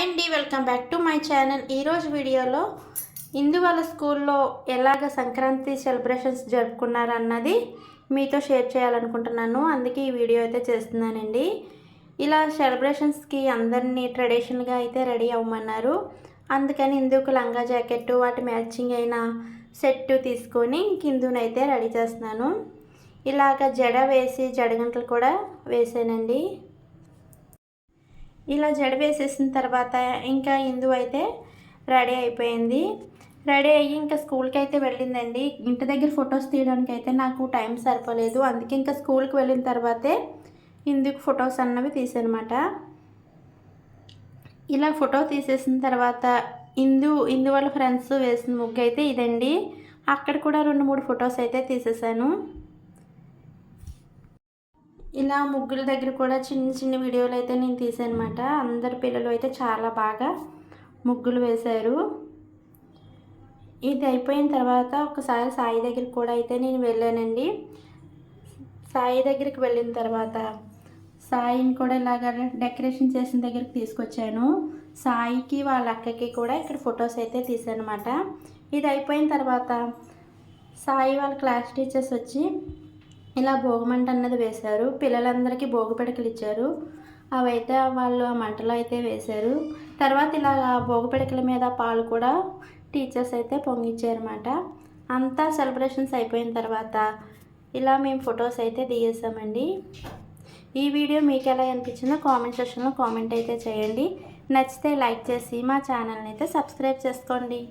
Hi అండి, welcome back to my channel. ఈరోజు వీడియోలో ఇందు వాళ్ళ స్కూల్లో ఎలాగ సంక్రాంతి సెలబ్రేషన్స్ జరుపుకున్నారన్నది మీతో షేర్ చేయాలనుకుంటున్నాను. అందుకే ఈ వీడియో అయితే చేస్తున్నానండి. ఇలా సెలబ్రేషన్స్కి అందరినీ ట్రెడిషనల్గా అయితే రెడీ అవ్వమన్నారు. అందుకని ఇందుకు లంగా జాకెట్టు వాటి మ్యాచింగ్ అయిన సెట్టు తీసుకొని కిందునైతే రెడీ చేస్తున్నాను. ఇలాగ జడ వేసి జడగంటలు కూడా వేసానండి. ఇలా జడ వేసేసిన తర్వాత ఇంకా ఇందు అయితే రెడీ అయిపోయింది. రెడీ అయ్యి ఇంకా స్కూల్కి అయితే వెళ్ళిందండి. ఇంటి దగ్గర ఫొటోస్ తీయడానికి అయితే నాకు టైం సరిపోలేదు. అందుకే ఇంకా స్కూల్కి వెళ్ళిన తర్వాతే ఇందుకు ఫొటోస్ అన్నవి తీసానమాట. ఇలా ఫోటో తీసేసిన తర్వాత ఇందు వాళ్ళ ఫ్రెండ్స్ వేసిన ముగ్గు అయితే ఇదండి. అక్కడ కూడా 2-3 ఫొటోస్ అయితే తీసేసాను. ఇలా ముగ్గుల దగ్గర కూడా చిన్న వీడియోలు అయితే నేను తీసానమాట. అందరు పిల్లలు అయితే చాలా బాగా ముగ్గులు వేశారు. ఇది అయిపోయిన తర్వాత ఒకసారి సాయి దగ్గరికి కూడా అయితే నేను వెళ్ళానండి. సాయి దగ్గరికి వెళ్ళిన తర్వాత సాయిని కూడా ఇలాగ డెకరేషన్ చేసిన దగ్గరికి తీసుకొచ్చాను. సాయికి వాళ్ళ అక్కకి కూడా ఇక్కడ ఫొటోస్ అయితే తీసానమాట. ఇది అయిపోయిన తర్వాత సాయి వాళ్ళ క్లాస్ టీచర్స్ వచ్చి ఇలా భోగిమంట అన్నది వేశారు. పిల్లలందరికీ భోగి పిడకలు ఇచ్చారు. అవైతే వాళ్ళు ఆ మంటలో అయితే వేశారు. తర్వాత ఇలా భోగి పిడకల మీద పాలు కూడా టీచర్స్ అయితే పొంగిచ్చారన్నమాట. అంతా సెలబ్రేషన్స్ అయిపోయిన తర్వాత ఇలా మేము ఫొటోస్ అయితే దిగేసామండి. ఈ వీడియో మీకు ఎలా అనిపించిందో కామెంట్ సెక్షన్లో కామెంట్ అయితే చేయండి. నచ్చితే లైక్ చేసి మా ఛానల్ని అయితే సబ్స్క్రైబ్ చేసుకోండి.